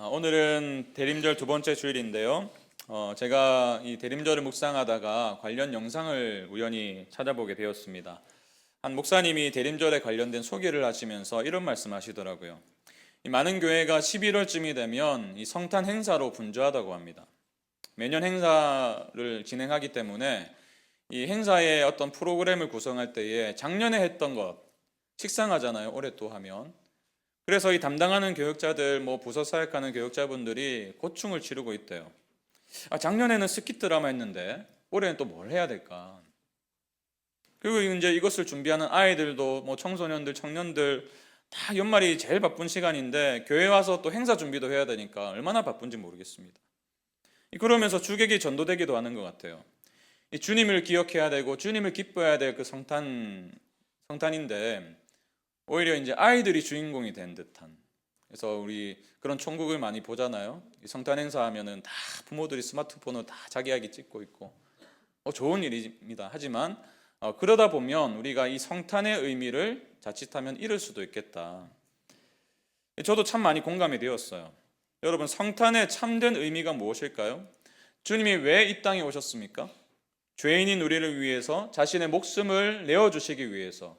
오늘은 대림절 두 번째 주일인데요. 제가 이 대림절을 묵상하다가 관련 영상을 우연히 찾아보게 되었습니다. 한 목사님이 대림절에 관련된 소개를 하시면서 이런 말씀하시더라고요. 이 많은 교회가 11월쯤이 되면 이 성탄 행사로 분주하다고 합니다. 매년 행사를 진행하기 때문에 이 행사의 어떤 프로그램을 구성할 때에 작년에 했던 것 식상하잖아요. 올해 또 하면. 그래서 이 담당하는 교육자들, 부서 사역하는 교육자분들이 고충을 치르고 있대요. 작년에는 스킷 드라마 했는데 올해는 또 뭘 해야 될까? 그리고 이제 이것을 준비하는 아이들도 청소년들, 청년들 다 연말이 제일 바쁜 시간인데 교회 와서 또 행사 준비도 해야 되니까 얼마나 바쁜지 모르겠습니다. 그러면서 주객이 전도되기도 하는 것 같아요. 이 주님을 기억해야 되고 주님을 기뻐해야 될 그 성탄인데 오히려 이제 아이들이 주인공이 된 듯한. 그래서 우리 그런 천국을 많이 보잖아요. 성탄 행사 하면은 다 부모들이 스마트폰으로 다 자기 아기 찍고 있고 좋은 일입니다. 하지만 그러다 보면 우리가 이 성탄의 의미를 자칫하면 잃을 수도 있겠다. 저도 참 많이 공감이 되었어요. 여러분, 성탄의 참된 의미가 무엇일까요? 주님이 왜 이 땅에 오셨습니까? 죄인인 우리를 위해서 자신의 목숨을 내어주시기 위해서,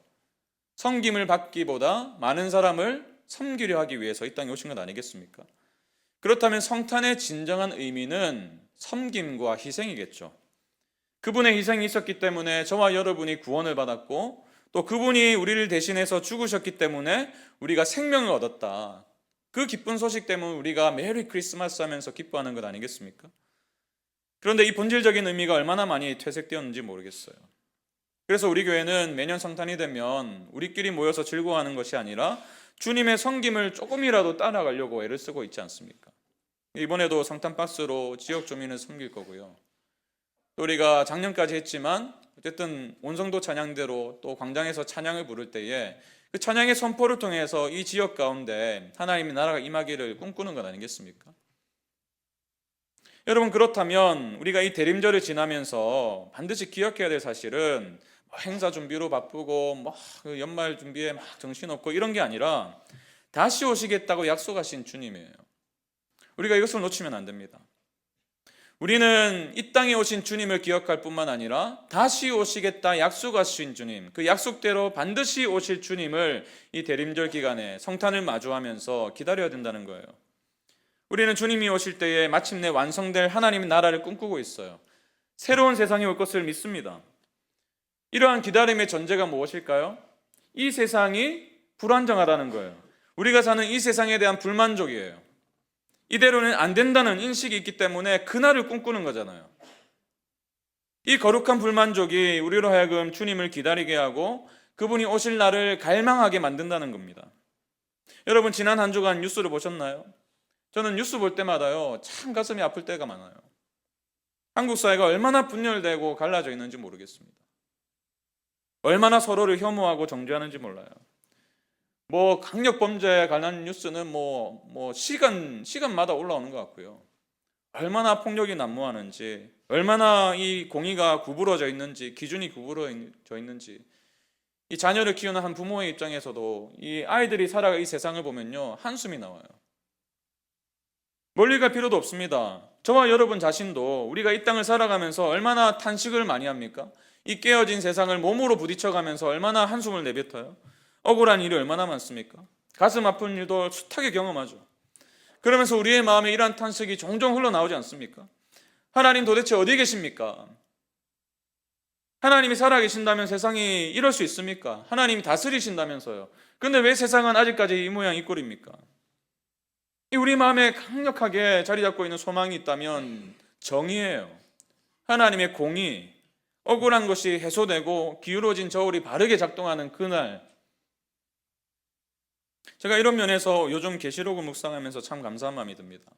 섬김을 받기보다 많은 사람을 섬기려 하기 위해서 이 땅에 오신 것 아니겠습니까? 그렇다면 성탄의 진정한 의미는 섬김과 희생이겠죠. 그분의 희생이 있었기 때문에 저와 여러분이 구원을 받았고, 또 그분이 우리를 대신해서 죽으셨기 때문에 우리가 생명을 얻었다. 그 기쁜 소식 때문에 우리가 메리 크리스마스 하면서 기뻐하는 것 아니겠습니까? 그런데 이 본질적인 의미가 얼마나 많이 퇴색되었는지 모르겠어요. 그래서 우리 교회는 매년 성탄이 되면 우리끼리 모여서 즐거워하는 것이 아니라 주님의 섬김을 조금이라도 따라가려고 애를 쓰고 있지 않습니까? 이번에도 성탄 박스로 지역 주민을 섬길 거고요. 또 우리가 작년까지 했지만 어쨌든 온성도 찬양대로 또 광장에서 찬양을 부를 때에 그 찬양의 선포를 통해서 이 지역 가운데 하나님의 나라가 임하기를 꿈꾸는 것 아니겠습니까? 여러분, 그렇다면 우리가 이 대림절을 지나면서 반드시 기억해야 될 사실은 행사 준비로 바쁘고 연말 준비에 정신없고 이런 게 아니라 다시 오시겠다고 약속하신 주님이에요. 우리가 이것을 놓치면 안 됩니다. 우리는 이 땅에 오신 주님을 기억할 뿐만 아니라 다시 오시겠다 약속하신 주님, 그 약속대로 반드시 오실 주님을 이 대림절 기간에 성탄을 마주하면서 기다려야 된다는 거예요. 우리는 주님이 오실 때에 마침내 완성될 하나님의 나라를 꿈꾸고 있어요. 새로운 세상이 올 것을 믿습니다. 이러한 기다림의 전제가 무엇일까요? 이 세상이 불안정하다는 거예요. 우리가 사는 이 세상에 대한 불만족이에요. 이대로는 안 된다는 인식이 있기 때문에 그날을 꿈꾸는 거잖아요. 이 거룩한 불만족이 우리로 하여금 주님을 기다리게 하고 그분이 오실 날을 갈망하게 만든다는 겁니다. 여러분, 지난 한 주간 뉴스를 보셨나요? 저는 뉴스 볼 때마다요, 참 가슴이 아플 때가 많아요. 한국 사회가 얼마나 분열되고 갈라져 있는지 모르겠습니다. 얼마나 서로를 혐오하고 정죄하는지 몰라요. 강력 범죄에 관한 뉴스는 시간마다 올라오는 것 같고요. 얼마나 폭력이 난무하는지, 얼마나 이 공의가 구부러져 있는지, 기준이 구부러져 있는지, 이 자녀를 키우는 한 부모의 입장에서도 이 아이들이 살아가 이 세상을 보면요, 한숨이 나와요. 멀리 갈 필요도 없습니다. 저와 여러분 자신도 우리가 이 땅을 살아가면서 얼마나 탄식을 많이 합니까? 이 깨어진 세상을 몸으로 부딪혀가면서 얼마나 한숨을 내뱉어요? 억울한 일이 얼마나 많습니까? 가슴 아픈 일도 숱하게 경험하죠. 그러면서 우리의 마음에 이러한 탄식이 종종 흘러나오지 않습니까? 하나님 도대체 어디 계십니까? 하나님이 살아계신다면 세상이 이럴 수 있습니까? 하나님이 다스리신다면서요. 그런데 왜 세상은 아직까지 이 모양 이 꼴입니까? 우리 마음에 강력하게 자리 잡고 있는 소망이 있다면 정의예요. 하나님의 공의, 억울한 것이 해소되고 기울어진 저울이 바르게 작동하는 그날. 제가 이런 면에서 요즘 계시록을 묵상하면서 참 감사한 마음이 듭니다.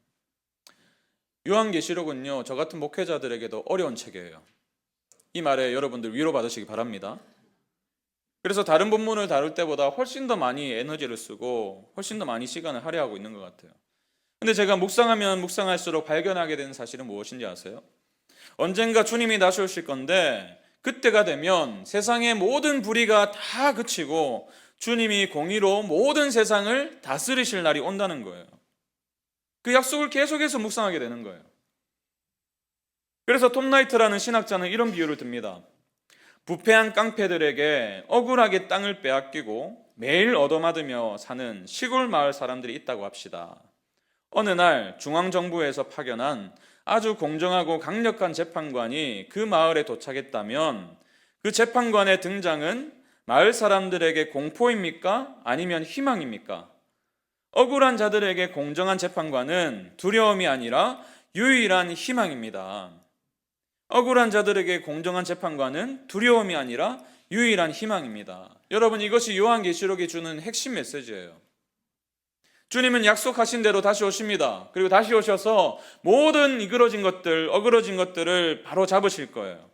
요한계시록은요, 저 같은 목회자들에게도 어려운 책이에요. 이 말에 여러분들 위로받으시기 바랍니다. 그래서 다른 본문을 다룰 때보다 훨씬 더 많이 에너지를 쓰고 훨씬 더 많이 시간을 할애하고 있는 것 같아요. 근데 제가 묵상하면 묵상할수록 발견하게 되는 사실은 무엇인지 아세요? 언젠가 주님이 다시 오실 건데 그때가 되면 세상의 모든 불의가 다 그치고 주님이 공의로 모든 세상을 다스리실 날이 온다는 거예요. 그 약속을 계속해서 묵상하게 되는 거예요. 그래서 톰 라이트라는 신학자는 이런 비유를 듭니다. 부패한 깡패들에게 억울하게 땅을 빼앗기고 매일 얻어맞으며 사는 시골 마을 사람들이 있다고 합시다. 어느 날 중앙정부에서 파견한 아주 공정하고 강력한 재판관이 그 마을에 도착했다면 그 재판관의 등장은 마을 사람들에게 공포입니까? 아니면 희망입니까? 억울한 자들에게 공정한 재판관은 두려움이 아니라 유일한 희망입니다. 억울한 자들에게 공정한 재판관은 두려움이 아니라 유일한 희망입니다. 여러분, 이것이 요한계시록이 주는 핵심 메시지예요. 주님은 약속하신 대로 다시 오십니다. 그리고 다시 오셔서 모든 이그러진 것들, 어그러진 것들을 바로 잡으실 거예요.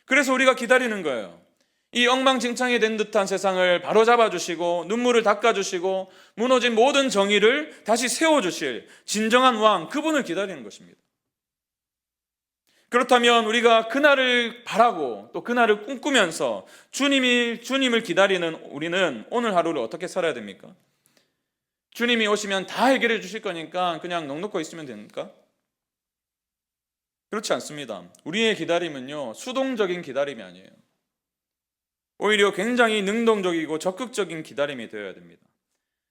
그래서 우리가 기다리는 거예요. 이 엉망진창이 된 듯한 세상을 바로 잡아주시고 눈물을 닦아주시고 무너진 모든 정의를 다시 세워주실 진정한 왕, 그분을 기다리는 것입니다. 그렇다면 우리가 그날을 바라고 또 그날을 꿈꾸면서 주님을 기다리는 우리는 오늘 하루를 어떻게 살아야 됩니까? 주님이 오시면 다 해결해 주실 거니까 그냥 넋놓고 있으면 됩니까? 그렇지 않습니다. 우리의 기다림은요, 수동적인 기다림이 아니에요. 오히려 굉장히 능동적이고 적극적인 기다림이 되어야 됩니다.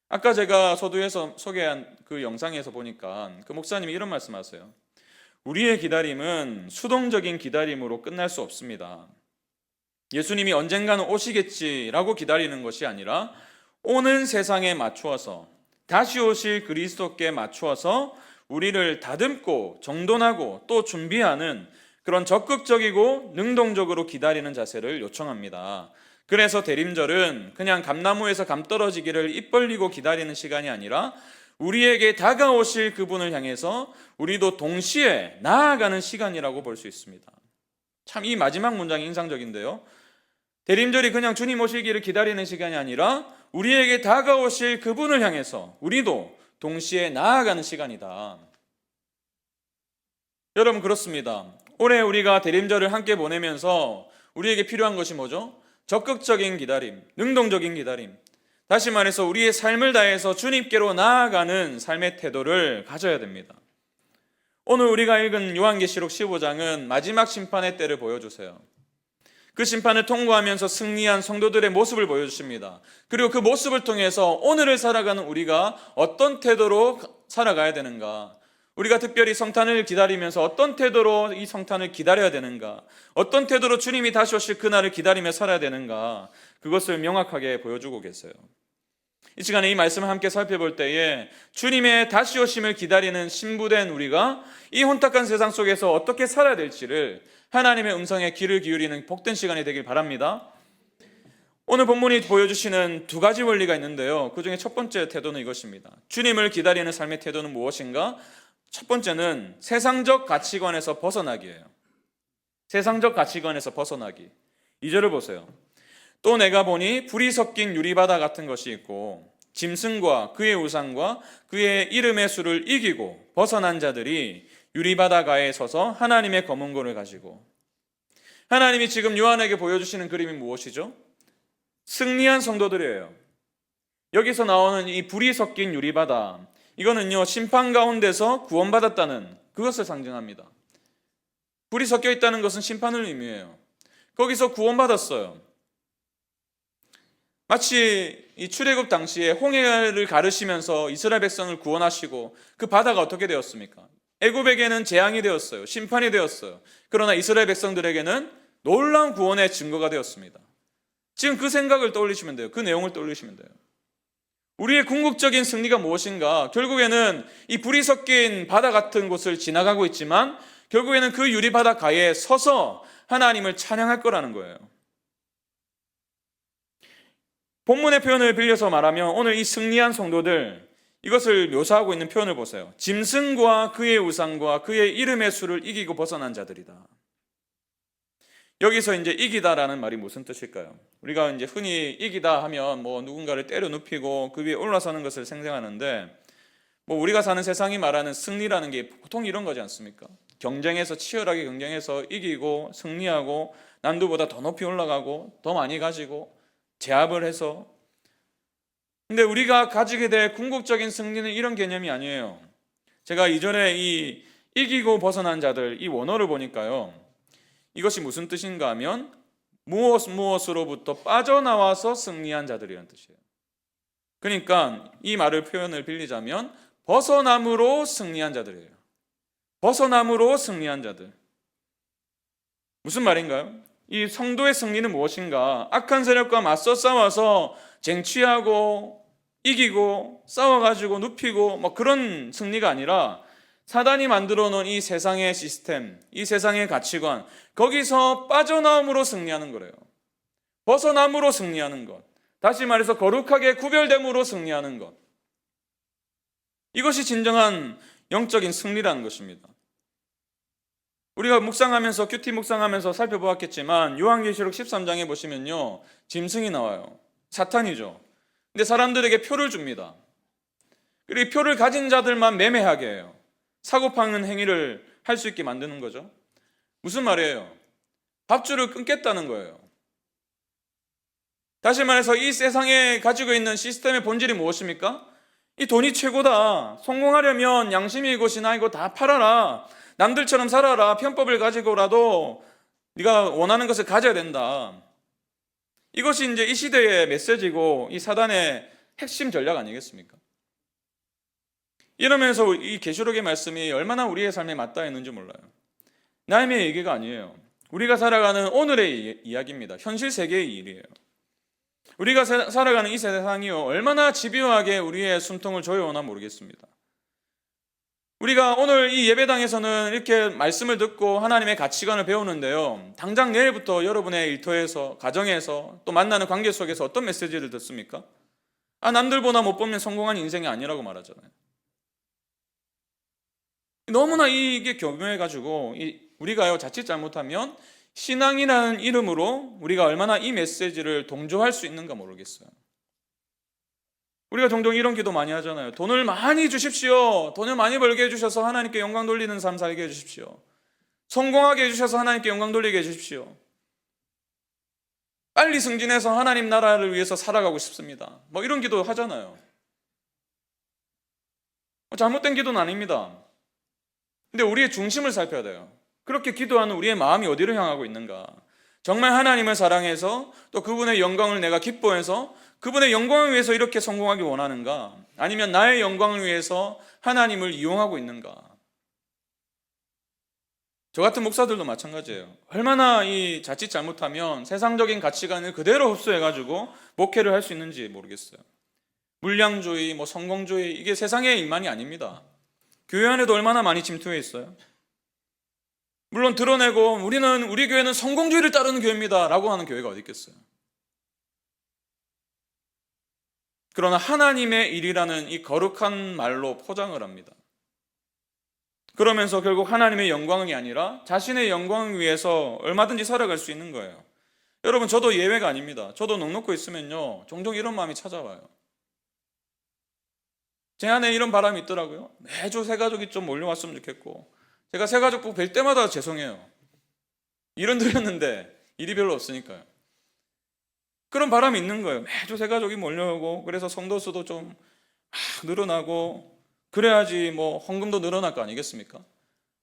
아까 제가 서두에서 소개한 그 영상에서 보니까 그 목사님이 이런 말씀하세요. 우리의 기다림은 수동적인 기다림으로 끝날 수 없습니다. 예수님이 언젠가는 오시겠지라고 기다리는 것이 아니라 오는 세상에 맞추어서 다시 오실 그리스도께 맞추어서 우리를 다듬고 정돈하고 또 준비하는 그런 적극적이고 능동적으로 기다리는 자세를 요청합니다. 그래서 대림절은 그냥 감나무에서 감 떨어지기를 입 벌리고 기다리는 시간이 아니라 우리에게 다가오실 그분을 향해서 우리도 동시에 나아가는 시간이라고 볼 수 있습니다. 참 이 마지막 문장이 인상적인데요. 대림절이 그냥 주님 오시기를 기다리는 시간이 아니라 우리에게 다가오실 그분을 향해서 우리도 동시에 나아가는 시간이다. 여러분, 그렇습니다. 올해 우리가 대림절을 함께 보내면서 우리에게 필요한 것이 뭐죠? 적극적인 기다림, 능동적인 기다림. 다시 말해서 우리의 삶을 다해서 주님께로 나아가는 삶의 태도를 가져야 됩니다. 오늘 우리가 읽은 요한계시록 15장은 마지막 심판의 때를 보여주세요. 그 심판을 통과하면서 승리한 성도들의 모습을 보여주십니다. 그리고 그 모습을 통해서 오늘을 살아가는 우리가 어떤 태도로 살아가야 되는가, 우리가 특별히 성탄을 기다리면서 어떤 태도로 이 성탄을 기다려야 되는가, 어떤 태도로 주님이 다시 오실 그날을 기다리며 살아야 되는가, 그것을 명확하게 보여주고 계세요. 이 시간에 이 말씀을 함께 살펴볼 때에 주님의 다시 오심을 기다리는 신부된 우리가 이 혼탁한 세상 속에서 어떻게 살아야 될지를 하나님의 음성에 귀를 기울이는 복된 시간이 되길 바랍니다. 오늘 본문이 보여주시는 두 가지 원리가 있는데요. 그 중에 첫 번째 태도는 이것입니다. 주님을 기다리는 삶의 태도는 무엇인가? 첫 번째는 세상적 가치관에서 벗어나기예요. 세상적 가치관에서 벗어나기. 2절을 보세요. 또 내가 보니 불이 섞인 유리바다 같은 것이 있고 짐승과 그의 우상과 그의 이름의 수를 이기고 벗어난 자들이 유리바다 가에 서서 하나님의 검은고를 가지고. 하나님이 지금 요한에게 보여주시는 그림이 무엇이죠? 승리한 성도들이에요. 여기서 나오는 이 불이 섞인 유리바다, 이거는요 심판 가운데서 구원받았다는 그것을 상징합니다. 불이 섞여 있다는 것은 심판을 의미해요. 거기서 구원받았어요. 마치 이 출애굽 당시에 홍해를 가르시면서 이스라엘 백성을 구원하시고 그 바다가 어떻게 되었습니까? 애굽에게는 재앙이 되었어요. 심판이 되었어요. 그러나 이스라엘 백성들에게는 놀라운 구원의 증거가 되었습니다. 지금 그 생각을 떠올리시면 돼요. 그 내용을 떠올리시면 돼요. 우리의 궁극적인 승리가 무엇인가? 결국에는 이 불이 섞인 바다 같은 곳을 지나가고 있지만 결국에는 그 유리바다 가에 서서 하나님을 찬양할 거라는 거예요. 본문의 표현을 빌려서 말하면 오늘 이 승리한 성도들, 이것을 묘사하고 있는 표현을 보세요. 짐승과 그의 우상과 그의 이름의 수를 이기고 벗어난 자들이다. 여기서 이제 이기다라는 말이 무슨 뜻일까요? 우리가 이제 흔히 이기다 하면 뭐 누군가를 때려 눕히고 그 위에 올라서는 것을 생각하는데, 뭐 우리가 사는 세상이 말하는 승리라는 게 보통 이런 거지 않습니까? 경쟁해서 치열하게 경쟁해서 이기고 승리하고 남들보다 더 높이 올라가고 더 많이 가지고 제압을 해서. 근데 우리가 가지게 될 궁극적인 승리는 이런 개념이 아니에요. 제가 이전에 이 이기고 벗어난 자들 이 원어를 보니까요. 이것이 무슨 뜻인가 하면 무엇으로부터 빠져나와서 승리한 자들이라는 뜻이에요. 그러니까 이 말을 표현을 빌리자면 벗어남으로 승리한 자들이에요. 벗어남으로 승리한 자들. 무슨 말인가요? 이 성도의 승리는 무엇인가? 악한 세력과 맞서 싸워서 쟁취하고 이기고 싸워가지고 눕히고 뭐 그런 승리가 아니라 사단이 만들어 놓은 이 세상의 시스템, 이 세상의 가치관, 거기서 빠져나옴으로 승리하는 거래요. 벗어남으로 승리하는 것. 다시 말해서 거룩하게 구별됨으로 승리하는 것. 이것이 진정한 영적인 승리라는 것입니다. 우리가 묵상하면서 큐티 묵상하면서 살펴보았겠지만 요한계시록 13장에 보시면요. 짐승이 나와요. 사탄이죠. 근데 사람들에게 표를 줍니다. 그리고 이 표를 가진 자들만 매매하게 해요. 사고파는 행위를 할 수 있게 만드는 거죠. 무슨 말이에요? 밥줄을 끊겠다는 거예요. 다시 말해서 이 세상에 가지고 있는 시스템의 본질이 무엇입니까? 이 돈이 최고다. 성공하려면 양심이 것이나 이거 다 팔아라. 남들처럼 살아라. 편법을 가지고라도 네가 원하는 것을 가져야 된다. 이것이 이제 이 시대의 메시지고 이 사단의 핵심 전략 아니겠습니까? 이러면서 이 계시록의 말씀이 얼마나 우리의 삶에 맞닿아 있는지 몰라요. 남의 얘기가 아니에요. 우리가 살아가는 오늘의 이야기입니다. 현실 세계의 일이에요. 우리가 살아가는 이 세상이요 얼마나 집요하게 우리의 숨통을 조여오나 모르겠습니다. 우리가 오늘 이 예배당에서는 이렇게 말씀을 듣고 하나님의 가치관을 배우는데요. 당장 내일부터 여러분의 일터에서, 가정에서, 또 만나는 관계 속에서 어떤 메시지를 듣습니까? 남들보다 못 보면 성공한 인생이 아니라고 말하잖아요. 너무나 이게 교묘해가지고 우리가요 자칫 잘못하면 신앙이라는 이름으로 우리가 얼마나 이 메시지를 동조할 수 있는가 모르겠어요. 우리가 종종 이런 기도 많이 하잖아요. 돈을 많이 주십시오. 돈을 많이 벌게 해주셔서 하나님께 영광 돌리는 삶 살게 해주십시오. 성공하게 해주셔서 하나님께 영광 돌리게 해주십시오. 빨리 승진해서 하나님 나라를 위해서 살아가고 싶습니다. 뭐 이런 기도 하잖아요. 잘못된 기도는 아닙니다. 근데 우리의 중심을 살펴야 돼요. 그렇게 기도하는 우리의 마음이 어디로 향하고 있는가? 정말 하나님을 사랑해서 또 그분의 영광을 내가 기뻐해서 그분의 영광을 위해서 이렇게 성공하기 원하는가? 아니면 나의 영광을 위해서 하나님을 이용하고 있는가? 저 같은 목사들도 마찬가지예요. 얼마나 이 자칫 잘못하면 세상적인 가치관을 그대로 흡수해가지고 목회를 할 수 있는지 모르겠어요. 물량주의, 성공주의 이게 세상의 일만이 아닙니다. 교회 안에도 얼마나 많이 침투해 있어요. 물론 드러내고 우리 교회는 성공주의를 따르는 교회입니다 라고 하는 교회가 어디 있겠어요. 그러나 하나님의 일이라는 이 거룩한 말로 포장을 합니다. 그러면서 결국 하나님의 영광이 아니라 자신의 영광을 위해서 얼마든지 살아갈 수 있는 거예요. 여러분 저도 예외가 아닙니다. 저도 넉넉고 있으면요 종종 이런 마음이 찾아와요. 제 안에 이런 바람이 있더라고요. 매주 새가족이 좀 몰려왔으면 좋겠고 제가 새가족 꼭 뵐 때마다 죄송해요. 일은 드렸는데 일이 별로 없으니까요. 그런 바람이 있는 거예요. 매주 새가족이 몰려오고 그래서 성도 수도 좀 늘어나고 그래야지 헌금도 늘어날 거 아니겠습니까?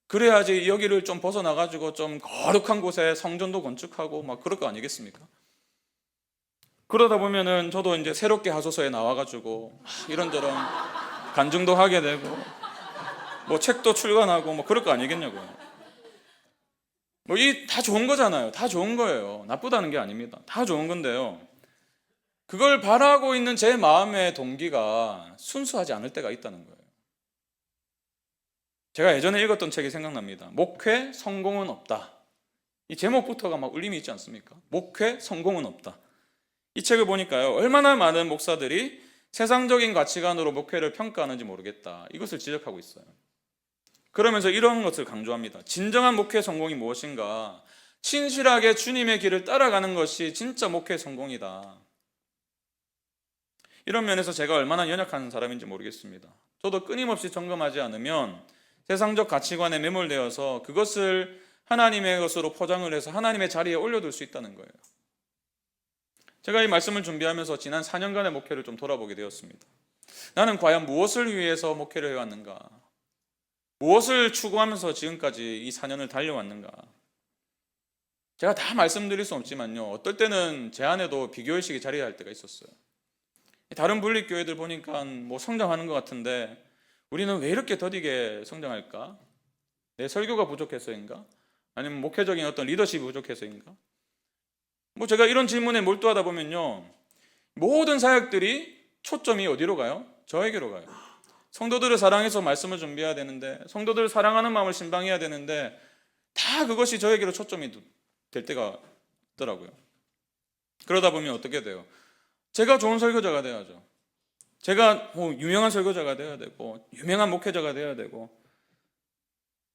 그래야지 여기를 좀 벗어나가지고 좀 거룩한 곳에 성전도 건축하고 그럴 거 아니겠습니까? 그러다 보면은 저도 이제 새롭게 하소서에 나와가지고 이런저런 간증도 하게 되고 책도 출간하고 그럴 거 아니겠냐고요. 이 다 좋은 거잖아요. 다 좋은 거예요. 나쁘다는 게 아닙니다. 다 좋은 건데요. 그걸 바라고 있는 제 마음의 동기가 순수하지 않을 때가 있다는 거예요. 제가 예전에 읽었던 책이 생각납니다. 목회 성공은 없다. 이 제목부터가 울림이 있지 않습니까? 목회 성공은 없다. 이 책을 보니까요. 얼마나 많은 목사들이 세상적인 가치관으로 목회를 평가하는지 모르겠다. 이것을 지적하고 있어요. 그러면서 이런 것을 강조합니다. 진정한 목회 성공이 무엇인가? 신실하게 주님의 길을 따라가는 것이 진짜 목회 성공이다. 이런 면에서 제가 얼마나 연약한 사람인지 모르겠습니다. 저도 끊임없이 점검하지 않으면 세상적 가치관에 매몰되어서 그것을 하나님의 것으로 포장을 해서 하나님의 자리에 올려둘 수 있다는 거예요. 제가 이 말씀을 준비하면서 지난 4년간의 목회를 좀 돌아보게 되었습니다. 나는 과연 무엇을 위해서 목회를 해왔는가? 무엇을 추구하면서 지금까지 이 4년을 달려왔는가? 제가 다 말씀드릴 수 없지만요, 어떨 때는 제 안에도 비교의식이 자리할 때가 있었어요. 다른 분립교회들 보니까 뭐 성장하는 것 같은데 우리는 왜 이렇게 더디게 성장할까? 내 설교가 부족해서인가? 아니면 목회적인 어떤 리더십이 부족해서인가? 뭐 제가 이런 질문에 몰두하다 보면요, 모든 사역들이 초점이 어디로 가요? 저에게로 가요. 성도들을 사랑해서 말씀을 준비해야 되는데, 성도들을 사랑하는 마음을 신방해야 되는데, 다 그것이 저에게로 초점이 될 때가 있더라고요. 그러다 보면 어떻게 돼요? 제가 좋은 설교자가 돼야죠. 제가 유명한 설교자가 돼야 되고, 유명한 목회자가 돼야 되고,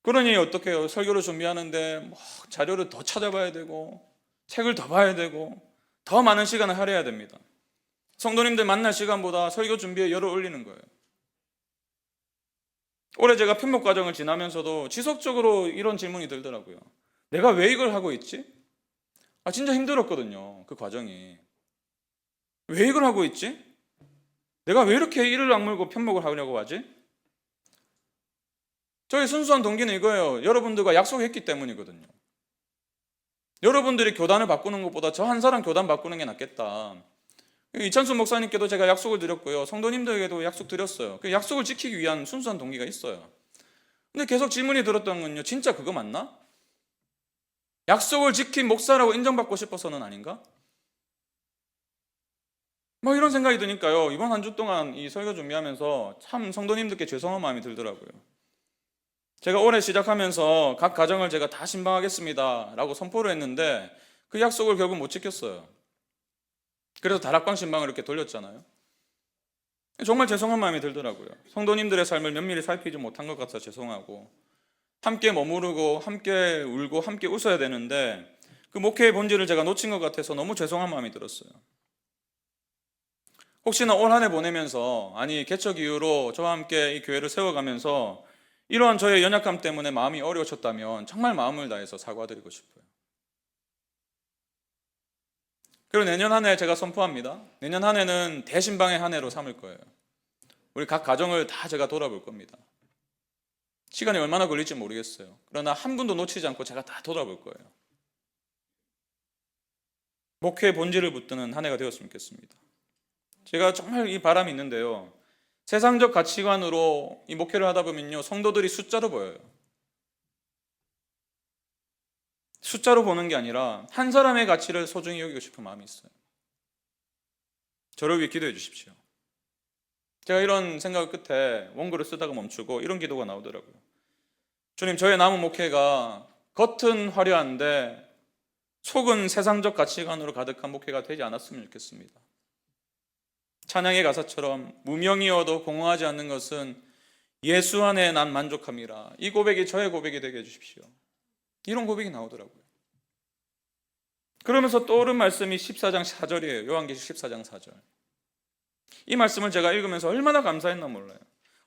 그러니 어떻게 해요? 설교를 준비하는데 뭐 자료를 더 찾아봐야 되고, 책을 더 봐야 되고, 더 많은 시간을 할애해야 됩니다. 성도님들 만날 시간보다 설교 준비에 열을 올리는 거예요. 올해 제가 편목 과정을 지나면서도 지속적으로 이런 질문이 들더라고요. 내가 왜 이걸 하고 있지? 진짜 힘들었거든요, 그 과정이. 왜 이걸 하고 있지? 내가 왜 이렇게 이를 악물고 편목을 하려고 하지? 저의 순수한 동기는 이거예요. 여러분들과 약속했기 때문이거든요. 여러분들이 교단을 바꾸는 것보다 저 한 사람 교단 바꾸는 게 낫겠다. 이찬수 목사님께도 제가 약속을 드렸고요, 성도님들에게도 약속 드렸어요. 그 약속을 지키기 위한 순수한 동기가 있어요. 근데 계속 질문이 들었던 건요, 진짜 그거 맞나? 약속을 지킨 목사라고 인정받고 싶어서는 아닌가? 뭐 이런 생각이 드니까요, 이번 한 주 동안 이 설교 준비하면서 참 성도님들께 죄송한 마음이 들더라고요. 제가 올해 시작하면서 각 가정을 제가 다 신방하겠습니다 라고 선포를 했는데 그 약속을 결국 못 지켰어요. 그래서 다락방 신방을 이렇게 돌렸잖아요. 정말 죄송한 마음이 들더라고요. 성도님들의 삶을 면밀히 살피지 못한 것 같아서 죄송하고, 함께 머무르고 함께 울고 함께 웃어야 되는데 그 목회의 본질을 제가 놓친 것 같아서 너무 죄송한 마음이 들었어요. 혹시나 올 한 해 보내면서, 개척 이후로 저와 함께 이 교회를 세워가면서 이러한 저의 연약함 때문에 마음이 어려우셨다면 정말 마음을 다해서 사과드리고 싶어요. 그리고 내년 한 해 제가 선포합니다. 내년 한 해는 대신방의 한 해로 삼을 거예요. 우리 각 가정을 다 제가 돌아볼 겁니다. 시간이 얼마나 걸릴지 모르겠어요. 그러나 한 분도 놓치지 않고 제가 다 돌아볼 거예요. 목회의 본질을 붙드는 한 해가 되었으면 좋겠습니다. 제가 정말 이 바람이 있는데요, 세상적 가치관으로 이 목회를 하다 보면요, 성도들이 숫자로 보여요. 숫자로 보는 게 아니라 한 사람의 가치를 소중히 여기고 싶은 마음이 있어요. 저를 위해 기도해 주십시오. 제가 이런 생각 끝에 원고를 쓰다가 멈추고 이런 기도가 나오더라고요. 주님, 저의 남은 목회가 겉은 화려한데 속은 세상적 가치관으로 가득한 목회가 되지 않았으면 좋겠습니다. 찬양의 가사처럼 무명이어도 공허하지 않는 것은 예수 안에 난 만족함이라. 이 고백이 저의 고백이 되게 해주십시오. 이런 고백이 나오더라고요. 그러면서 떠오른 말씀이 14장 4절이에요. 요한계시록 14장 4절. 이 말씀을 제가 읽으면서 얼마나 감사했나 몰라요.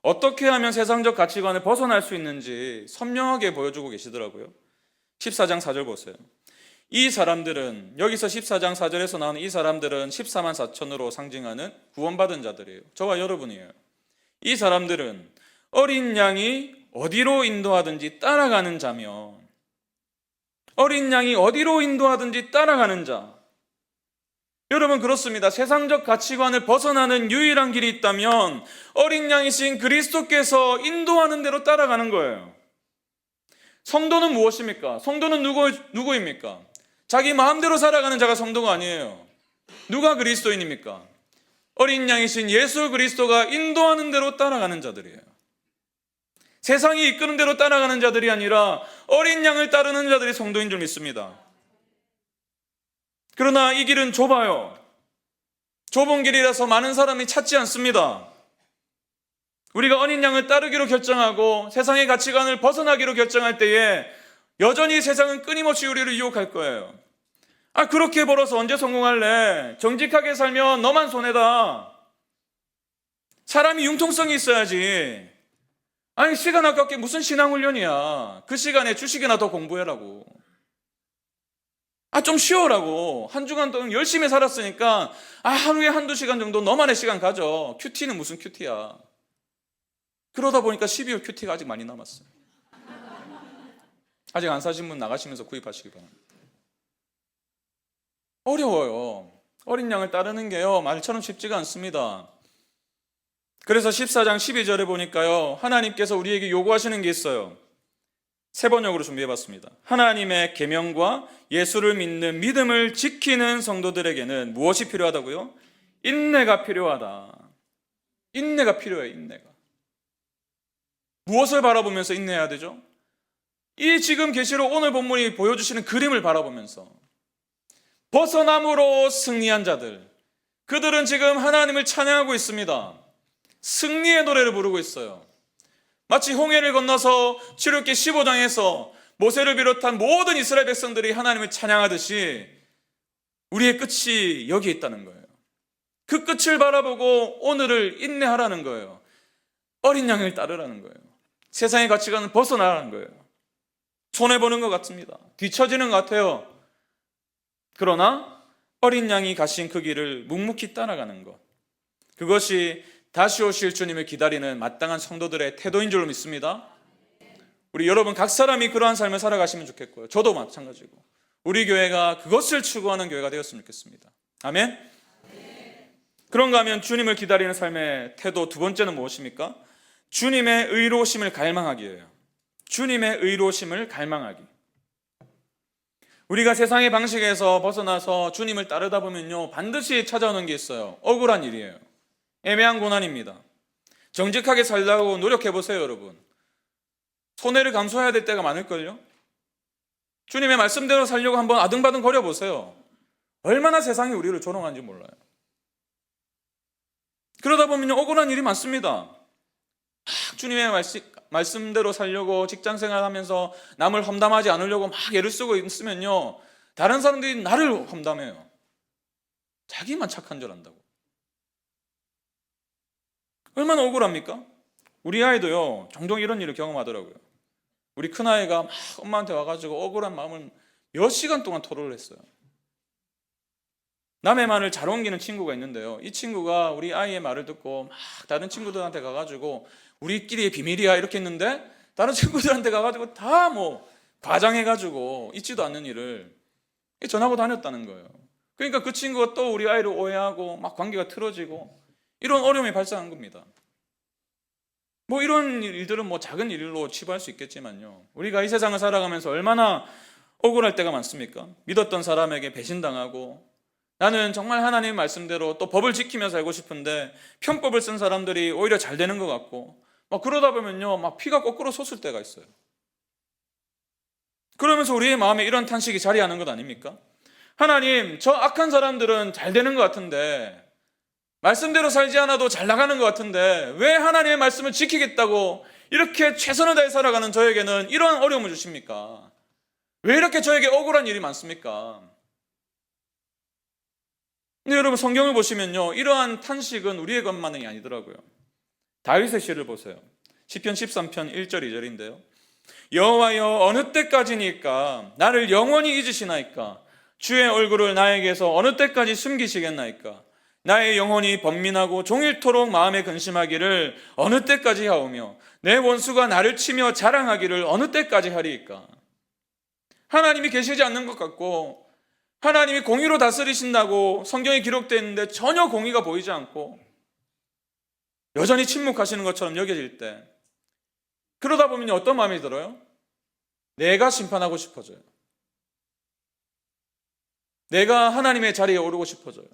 어떻게 하면 세상적 가치관을 벗어날 수 있는지 선명하게 보여주고 계시더라고요. 14장 4절 보세요. 이 사람들은, 여기서 14장 4절에서 나오는 이 사람들은 14만 4천으로 상징하는 구원받은 자들이에요. 저와 여러분이에요. 이 사람들은 어린 양이 어디로 인도하든지 따라가는 자며, 어린 양이 어디로 인도하든지 따라가는 자. 여러분, 그렇습니다. 세상적 가치관을 벗어나는 유일한 길이 있다면 어린 양이신 그리스도께서 인도하는 대로 따라가는 거예요. 성도는 무엇입니까? 성도는 누구입니까? 자기 마음대로 살아가는 자가 성도가 아니에요. 누가 그리스도인입니까? 어린 양이신 예수 그리스도가 인도하는 대로 따라가는 자들이에요. 세상이 이끄는 대로 따라가는 자들이 아니라 어린 양을 따르는 자들이 성도인 줄 믿습니다. 그러나 이 길은 좁아요. 좁은 길이라서 많은 사람이 찾지 않습니다. 우리가 어린 양을 따르기로 결정하고 세상의 가치관을 벗어나기로 결정할 때에 여전히 세상은 끊임없이 우리를 유혹할 거예요. 그렇게 벌어서 언제 성공할래? 정직하게 살면 너만 손해다. 사람이 융통성이 있어야지. 시간 아깝게 무슨 신앙훈련이야. 그 시간에 주식이나 더 공부해라고. 좀 쉬어라고. 한 주간 동안 열심히 살았으니까 하루에 한두 시간 정도 너만의 시간 가져. 큐티는 무슨 큐티야. 그러다 보니까 12월 큐티가 아직 많이 남았어요. 아직 안 사신 분 나가시면서 구입하시기 바랍니다. 어려워요. 어린 양을 따르는 게요, 말처럼 쉽지가 않습니다. 그래서 14장 12절에 보니까요, 하나님께서 우리에게 요구하시는 게 있어요. 세 번역으로 준비해봤습니다. 하나님의 계명과 예수를 믿는 믿음을 지키는 성도들에게는 무엇이 필요하다고요? 인내가 필요하다. 인내가 필요해요. 인내가. 무엇을 바라보면서 인내해야 되죠? 이 지금 계시록 오늘 본문이 보여주시는 그림을 바라보면서 벗어남으로 승리한 자들, 그들은 지금 하나님을 찬양하고 있습니다. 승리의 노래를 부르고 있어요. 마치 홍해를 건너서 출애굽기 15장에서 모세를 비롯한 모든 이스라엘 백성들이 하나님을 찬양하듯이 우리의 끝이 여기 있다는 거예요. 그 끝을 바라보고 오늘을 인내하라는 거예요. 어린 양을 따르라는 거예요. 세상의 가치관을 벗어나라는 거예요. 손해보는 것 같습니다. 뒤처지는 것 같아요. 그러나 어린 양이 가신 그 길을 묵묵히 따라가는 것, 그것이 다시 오실 주님을 기다리는 마땅한 성도들의 태도인 줄로 믿습니다. 우리 여러분 각 사람이 그러한 삶을 살아가시면 좋겠고요. 저도 마찬가지고 우리 교회가 그것을 추구하는 교회가 되었으면 좋겠습니다. 아멘? 그런가 하면 주님을 기다리는 삶의 태도 두 번째는 무엇입니까? 주님의 의로우심을 갈망하기예요. 주님의 의로우심을 갈망하기. 우리가 세상의 방식에서 벗어나서 주님을 따르다 보면요, 반드시 찾아오는 게 있어요. 억울한 일이에요. 애매한 고난입니다. 정직하게 살려고 노력해보세요, 여러분. 손해를 감수해야 될 때가 많을걸요? 주님의 말씀대로 살려고 한번 아등바등 거려보세요. 얼마나 세상이 우리를 조롱하는지 몰라요. 그러다 보면 억울한 일이 많습니다. 주님의 말씀대로 살려고 직장생활 하면서 남을 험담하지 않으려고 막 애를 쓰고 있으면요, 다른 사람들이 나를 험담해요. 자기만 착한 줄 안다고. 얼마나 억울합니까? 우리 아이도요, 종종 이런 일을 경험하더라고요. 우리 큰아이가 막 엄마한테 와가지고 억울한 마음을 몇 시간 동안 토로를 했어요. 남의 말을 잘 옮기는 친구가 있는데요, 이 친구가 우리 아이의 말을 듣고 막 다른 친구들한테 가가지고 우리끼리의 비밀이야 이렇게 했는데, 다른 친구들한테 가가지고 다 뭐 과장해가지고 있지도 않는 일을 전하고 다녔다는 거예요. 그러니까 그 친구가 또 우리 아이를 오해하고 막 관계가 틀어지고 이런 어려움이 발생한 겁니다. 뭐 이런 일들은 뭐 작은 일로 치부할 수 있겠지만요, 우리가 이 세상을 살아가면서 얼마나 억울할 때가 많습니까? 믿었던 사람에게 배신당하고, 나는 정말 하나님 말씀대로 또 법을 지키며 살고 싶은데 편법을 쓴 사람들이 오히려 잘 되는 것 같고, 막 그러다 보면요, 막 피가 거꾸로 솟을 때가 있어요. 그러면서 우리의 마음에 이런 탄식이 자리하는 것 아닙니까? 하나님, 저 악한 사람들은 잘 되는 것 같은데, 말씀대로 살지 않아도 잘 나가는 것 같은데, 왜 하나님의 말씀을 지키겠다고 이렇게 최선을 다해 살아가는 저에게는 이런 어려움을 주십니까? 왜 이렇게 저에게 억울한 일이 많습니까? 근데 여러분, 성경을 보시면요, 이러한 탄식은 우리의 것만이 아니더라고요. 다윗의 시를 보세요. 시편 13편 1절 2절인데요. 여호와여, 어느 때까지니까 나를 영원히 잊으시나이까? 주의 얼굴을 나에게서 어느 때까지 숨기시겠나이까? 나의 영혼이 번민하고 종일토록 마음에 근심하기를 어느 때까지 하오며 내 원수가 나를 치며 자랑하기를 어느 때까지 하리이까? 하나님이 계시지 않는 것 같고, 하나님이 공의로 다스리신다고 성경에 기록되어 있는데 전혀 공의가 보이지 않고 여전히 침묵하시는 것처럼 여겨질 때, 그러다 보면 어떤 마음이 들어요? 내가 심판하고 싶어져요. 내가 하나님의 자리에 오르고 싶어져요.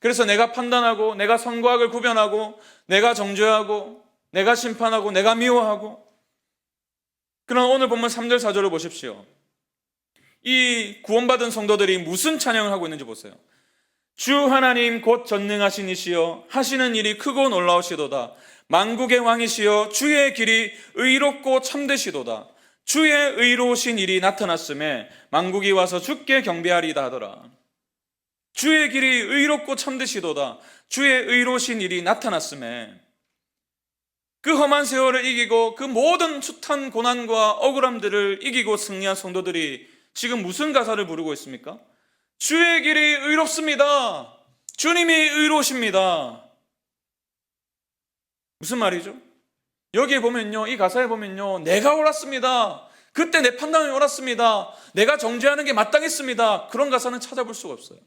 그래서 내가 판단하고, 내가 선과 악을 구별하고, 내가 정죄하고, 내가 심판하고, 내가 미워하고. 그러나 오늘 본문 3절 4절을 보십시오. 이 구원받은 성도들이 무슨 찬양을 하고 있는지 보세요. 주 하나님 곧 전능하신 이시여 하시는 일이 크고 놀라우시도다. 만국의 왕이시여 주의 길이 의롭고 참되시도다. 주의 의로우신 일이 나타났음에 만국이 와서 주께 경배하리다 하더라. 주의 길이 의롭고 참되시도다. 주의 의로우신 일이 나타났음에, 그 험한 세월을 이기고 그 모든 숱한 고난과 억울함들을 이기고 승리한 성도들이 지금 무슨 가사를 부르고 있습니까? 주의 길이 의롭습니다. 주님이 의로우십니다. 무슨 말이죠? 여기에 보면요, 이 가사에 보면요, 내가 옳았습니다. 그때 내 판단이 옳았습니다. 내가 정죄하는 게 마땅했습니다. 그런 가사는 찾아볼 수가 없어요.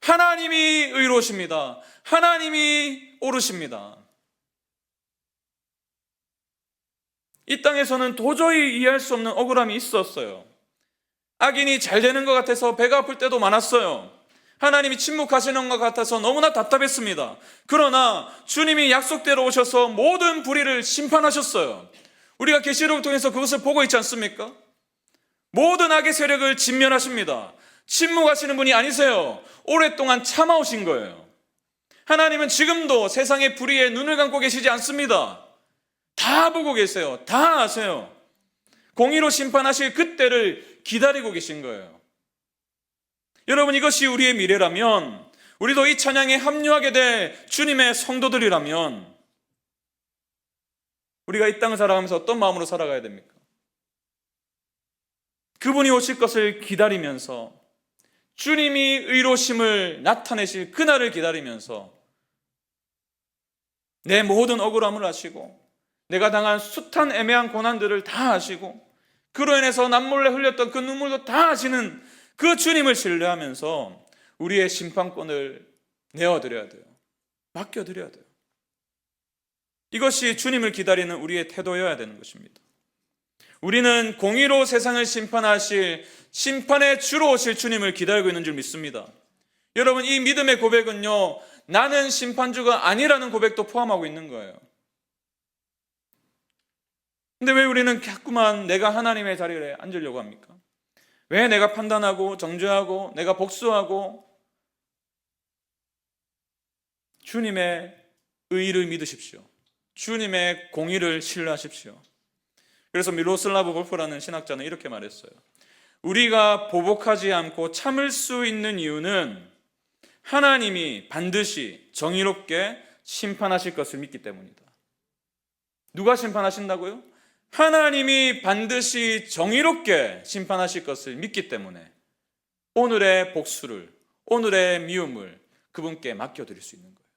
하나님이 의로우십니다. 하나님이 옳으십니다. 이 땅에서는 도저히 이해할 수 없는 억울함이 있었어요. 악인이 잘 되는 것 같아서 배가 아플 때도 많았어요. 하나님이 침묵하시는 것 같아서 너무나 답답했습니다. 그러나 주님이 약속대로 오셔서 모든 불의를 심판하셨어요. 우리가 계시록을 통해서 그것을 보고 있지 않습니까? 모든 악의 세력을 진멸하십니다. 침묵하시는 분이 아니세요. 오랫동안 참아오신 거예요. 하나님은 지금도 세상의 불의에 눈을 감고 계시지 않습니다. 다 보고 계세요. 다 아세요. 공의로 심판하실 그때를 기다리고 계신 거예요. 여러분, 이것이 우리의 미래라면, 우리도 이 찬양에 합류하게 될 주님의 성도들이라면 우리가 이 땅을 살아가면서 어떤 마음으로 살아가야 됩니까? 그분이 오실 것을 기다리면서, 주님이 의로심을 나타내실 그날을 기다리면서 내 모든 억울함을 아시고 내가 당한 숱한 애매한 고난들을 다 아시고 그로 인해서 남몰래 흘렸던 그 눈물도 다 아시는 그 주님을 신뢰하면서 우리의 심판권을 내어드려야 돼요. 맡겨드려야 돼요. 이것이 주님을 기다리는 우리의 태도여야 되는 것입니다. 우리는 공의로 세상을 심판하실 심판의 주로 오실 주님을 기다리고 있는 줄 믿습니다. 여러분, 이 믿음의 고백은요, 나는 심판주가 아니라는 고백도 포함하고 있는 거예요. 근데 왜 우리는 자꾸만 내가 하나님의 자리에 앉으려고 합니까? 왜 내가 판단하고 정죄하고 내가 복수하고? 주님의 의를 믿으십시오. 주님의 공의를 신뢰하십시오. 그래서 미로슬라브 볼프라는 신학자는 이렇게 말했어요. 우리가 보복하지 않고 참을 수 있는 이유는 하나님이 반드시 정의롭게 심판하실 것을 믿기 때문이다. 누가 심판하신다고요? 하나님이 반드시 정의롭게 심판하실 것을 믿기 때문에 오늘의 복수를, 오늘의 미움을 그분께 맡겨드릴 수 있는 거예요.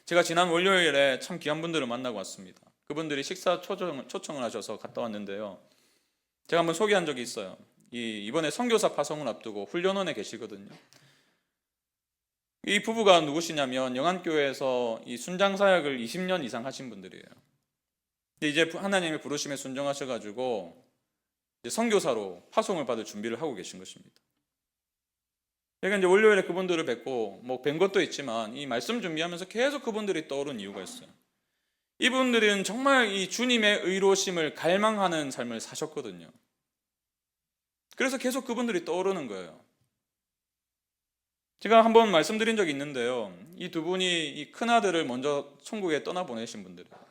제가 지난 월요일에 참 귀한 분들을 만나고 왔습니다. 그분들이 식사 초청을 하셔서 갔다 왔는데요. 제가 한번 소개한 적이 있어요. 이번에 선교사 파송을 앞두고 훈련원에 계시거든요. 이 부부가 누구시냐면 영안교회에서 이 순장 사역을 20년 이상 하신 분들이에요. 이제 하나님의 부르심에 순종하셔가지고 이제 선교사로 파송을 받을 준비를 하고 계신 것입니다. 제가 이제 월요일에 그분들을 뵙고 뵌 것도 있지만 이 말씀 준비하면서 계속 그분들이 떠오른 이유가 있어요. 이분들은 정말 이 주님의 의로심을 갈망하는 삶을 사셨거든요. 그래서 계속 그분들이 떠오르는 거예요. 제가 한번 말씀드린 적이 있는데요. 이 두 분이 이 큰아들을 먼저 천국에 떠나보내신 분들이에요.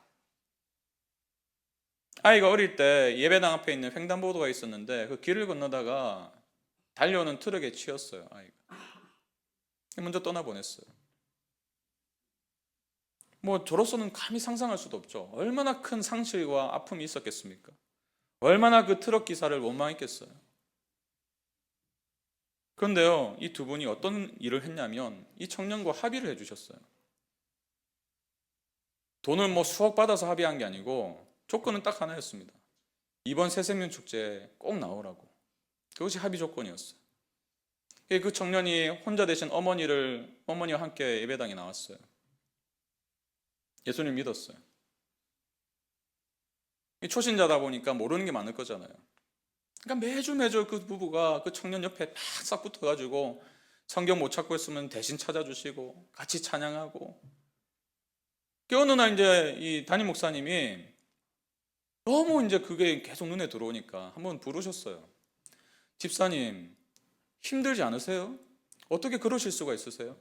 아이가 어릴 때 예배당 앞에 있는 횡단보도가 있었는데 그 길을 건너다가 달려오는 트럭에 치였어요. 아이가 먼저 떠나보냈어요. 저로서는 감히 상상할 수도 없죠. 얼마나 큰 상실과 아픔이 있었겠습니까? 얼마나 그 트럭 기사를 원망했겠어요. 그런데요, 이 두 분이 어떤 일을 했냐면 이 청년과 합의를 해주셨어요. 돈을 수억 받아서 합의한 게 아니고 조건은 딱 하나였습니다. 이번 새생명 축제에 꼭 나오라고. 그것이 합의 조건이었어요. 그 청년이 혼자 되신 어머니와 함께 예배당에 나왔어요. 예수님 믿었어요. 초신자다 보니까 모르는 게 많을 거잖아요. 그러니까 매주 그 부부가 그 청년 옆에 싹 붙어가지고 성경 못 찾고 있으면 대신 찾아주시고 같이 찬양하고. 어느 날 이제 이 담임 목사님이 너무 이제 그게 계속 눈에 들어오니까 한번 부르셨어요. 집사님, 힘들지 않으세요? 어떻게 그러실 수가 있으세요?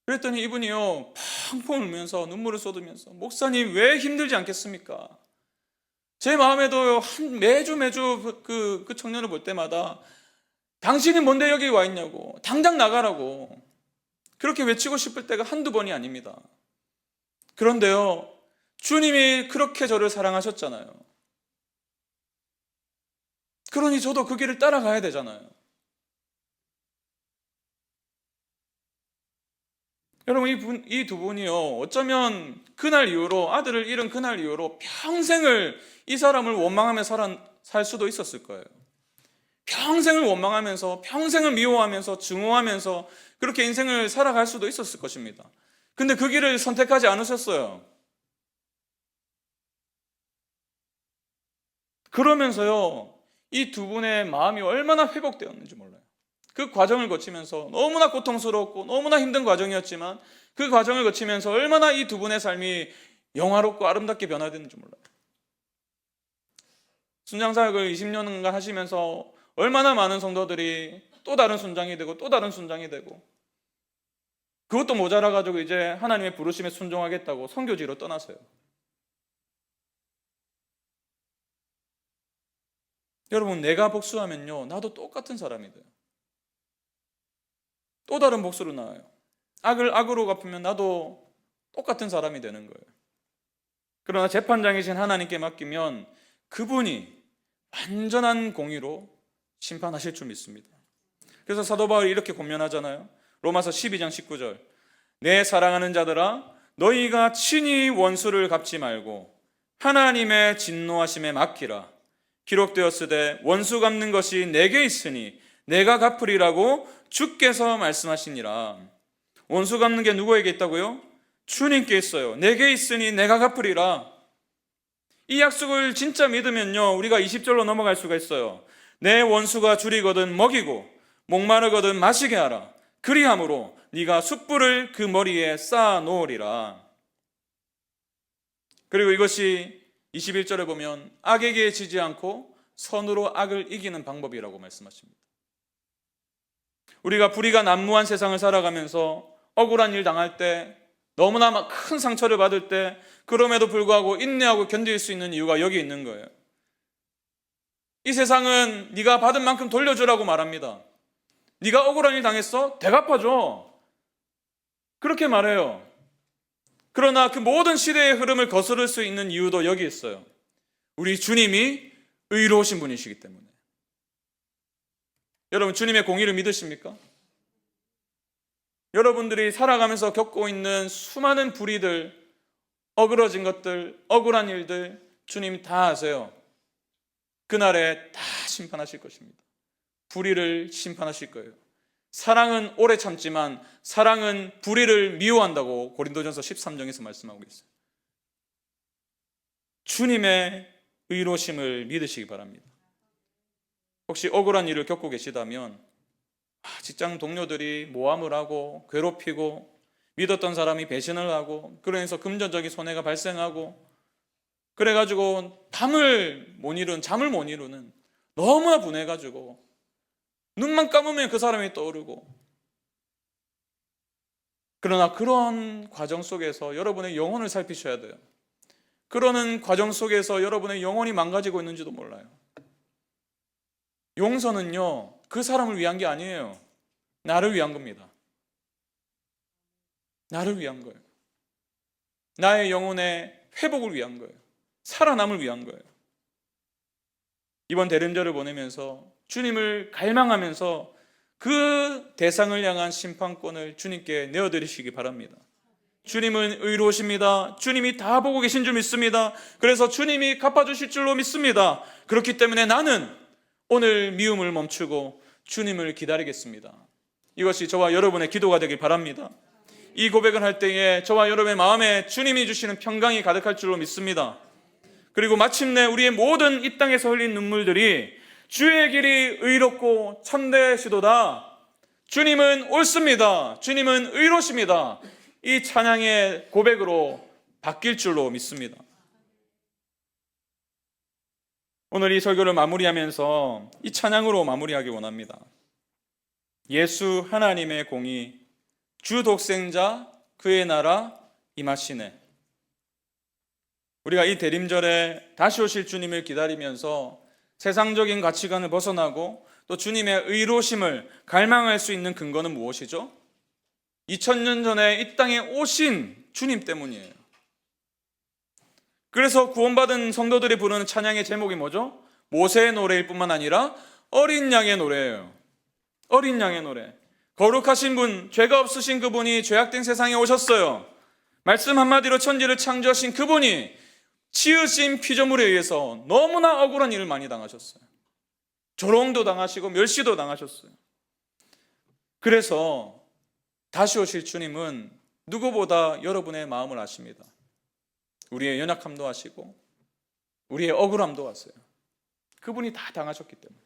그랬더니 이분이요, 펑펑 울면서 눈물을 쏟으면서 목사님 왜 힘들지 않겠습니까? 제 마음에도 매주 그 청년을 볼 때마다 당신이 뭔데 여기 와 있냐고, 당장 나가라고 그렇게 외치고 싶을 때가 한두 번이 아닙니다. 그런데요, 주님이 그렇게 저를 사랑하셨잖아요. 그러니 저도 그 길을 따라가야 되잖아요. 여러분, 이 두 분이요, 어쩌면 그날 이후로, 아들을 잃은 그날 이후로 평생을 이 사람을 원망하며 살 수도 있었을 거예요. 평생을 원망하면서, 평생을 미워하면서, 증오하면서 그렇게 인생을 살아갈 수도 있었을 것입니다. 근데 그 길을 선택하지 않으셨어요. 그러면서요, 이 두 분의 마음이 얼마나 회복되었는지 몰라요. 그 과정을 거치면서 너무나 고통스럽고 너무나 힘든 과정이었지만 그 과정을 거치면서 얼마나 이 두 분의 삶이 영화롭고 아름답게 변화됐는지 몰라요. 순장사역을 20년간 하시면서 얼마나 많은 성도들이 또 다른 순장이 되고 또 다른 순장이 되고, 그것도 모자라가지고 이제 하나님의 부르심에 순종하겠다고 선교지로 떠나서요. 여러분, 내가 복수하면요, 나도 똑같은 사람이 돼요. 또 다른 복수로 나와요. 악을 악으로 갚으면 나도 똑같은 사람이 되는 거예요. 그러나 재판장이신 하나님께 맡기면 그분이 완전한 공의로 심판하실 줄 믿습니다. 그래서 사도 바울이 이렇게 권면하잖아요. 로마서 12장 19절. 내 사랑하는 자들아, 너희가 친히 원수를 갚지 말고 하나님의 진노하심에 맡기라. 기록되었으되 원수 갚는 것이 내게 있으니 내가 갚으리라고 주께서 말씀하시니라. 원수 갚는 게 누구에게 있다고요? 주님께 있어요. 내게 있으니 내가 갚으리라. 이 약속을 진짜 믿으면요, 우리가 20절로 넘어갈 수가 있어요. 내 원수가 줄이거든 먹이고 목마르거든 마시게 하라. 그리함으로 네가 숯불을 그 머리에 쌓아 놓으리라. 그리고 이것이 21절에 보면 악에게 지지 않고 선으로 악을 이기는 방법이라고 말씀하십니다. 우리가 불의가 난무한 세상을 살아가면서 억울한 일 당할 때, 너무나 큰 상처를 받을 때, 그럼에도 불구하고 인내하고 견딜 수 있는 이유가 여기 있는 거예요. 이 세상은 네가 받은 만큼 돌려주라고 말합니다. 네가 억울한 일 당했어? 대갚아줘. 그렇게 말해요. 그러나 그 모든 시대의 흐름을 거스를 수 있는 이유도 여기 있어요. 우리 주님이 의로우신 분이시기 때문에. 여러분, 주님의 공의를 믿으십니까? 여러분들이 살아가면서 겪고 있는 수많은 불의들, 어그러진 것들, 억울한 일들, 주님 다 아세요. 그날에 다 심판하실 것입니다. 불의를 심판하실 거예요. 사랑은 오래 참지만 사랑은 불의를 미워한다고 고린도전서 13장에서 말씀하고 있어요. 주님의 의로심을 믿으시기 바랍니다. 혹시 억울한 일을 겪고 계시다면, 직장 동료들이 모함을 하고 괴롭히고 믿었던 사람이 배신을 하고 그러면서 금전적인 손해가 발생하고 그래가지고 잠을 못 이루는, 너무나 분해가지고 눈만 감으면 그 사람이 떠오르고, 그러나 그런 과정 속에서 여러분의 영혼을 살피셔야 돼요. 그러는 과정 속에서 여러분의 영혼이 망가지고 있는지도 몰라요. 용서는요, 그 사람을 위한 게 아니에요. 나를 위한 겁니다. 나를 위한 거예요. 나의 영혼의 회복을 위한 거예요. 살아남을 위한 거예요. 이번 대림절을 보내면서 주님을 갈망하면서 그 대상을 향한 심판권을 주님께 내어드리시기 바랍니다. 주님은 의로우십니다. 주님이 다 보고 계신 줄 믿습니다. 그래서 주님이 갚아주실 줄로 믿습니다. 그렇기 때문에 나는 오늘 미움을 멈추고 주님을 기다리겠습니다. 이것이 저와 여러분의 기도가 되길 바랍니다. 이 고백을 할 때에 저와 여러분의 마음에 주님이 주시는 평강이 가득할 줄로 믿습니다. 그리고 마침내 우리의 모든 이 땅에서 흘린 눈물들이 주의 길이 의롭고 참되시도다. 주님은 옳습니다. 주님은 의로십니다. 이 찬양의 고백으로 바뀔 줄로 믿습니다. 오늘 이 설교를 마무리하면서 이 찬양으로 마무리하기 원합니다. 예수 하나님의 공의, 주 독생자 그의 나라 임하시네. 우리가 이 대림절에 다시 오실 주님을 기다리면서 세상적인 가치관을 벗어나고 또 주님의 의로심을 갈망할 수 있는 근거는 무엇이죠? 2000년 전에 이 땅에 오신 주님 때문이에요. 그래서 구원받은 성도들이 부르는 찬양의 제목이 뭐죠? 모세의 노래일 뿐만 아니라 어린 양의 노래예요. 어린 양의 노래. 거룩하신 분, 죄가 없으신 그분이 죄악된 세상에 오셨어요. 말씀 한마디로 천지를 창조하신 그분이 치으신 피조물에 의해서 너무나 억울한 일을 많이 당하셨어요. 조롱도 당하시고 멸시도 당하셨어요. 그래서 다시 오실 주님은 누구보다 여러분의 마음을 아십니다. 우리의 연약함도 아시고 우리의 억울함도 아세요. 그분이 다 당하셨기 때문에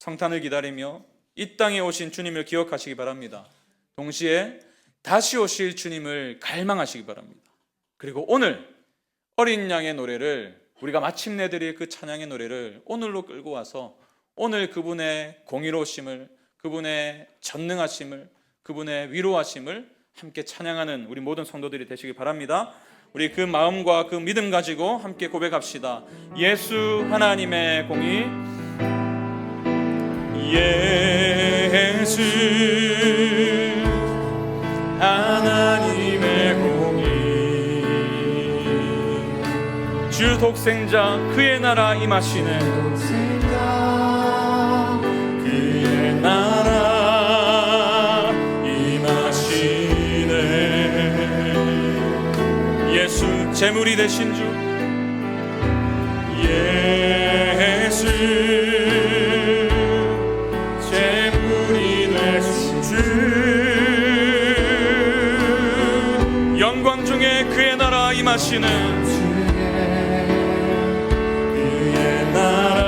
성탄을 기다리며 이 땅에 오신 주님을 기억하시기 바랍니다. 동시에 다시 오실 주님을 갈망하시기 바랍니다. 그리고 오늘 어린 양의 노래를, 우리가 마침내 드릴 그 찬양의 노래를 오늘로 끌고 와서 오늘 그분의 공의로우심을, 그분의 전능하심을, 그분의 위로하심을 함께 찬양하는 우리 모든 성도들이 되시기 바랍니다. 우리 그 마음과 그 믿음 가지고 함께 고백합시다. 예수 하나님의 공의, 예수 하나님의 공의, 주 독생자 그의 나라 임하시는, 그의 나라 임하시네. 예수 제물이 되신 주, 예수 제물이 되신 주, 영광 중에 그의 나라 임하시는, 그의 나라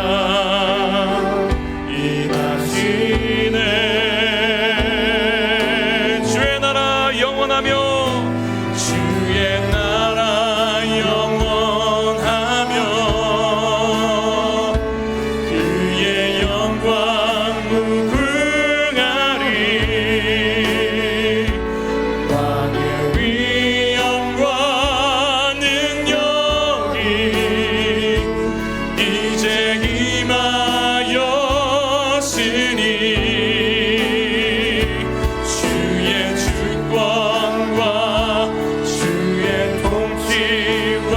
임하시네. 주의 나라 영원하며, 주의 나라 영원하며, 그의 영광 무궁하리. 왕의 위엄과 능력이 이제 임하였으니, 주의 주권과 주의 통치와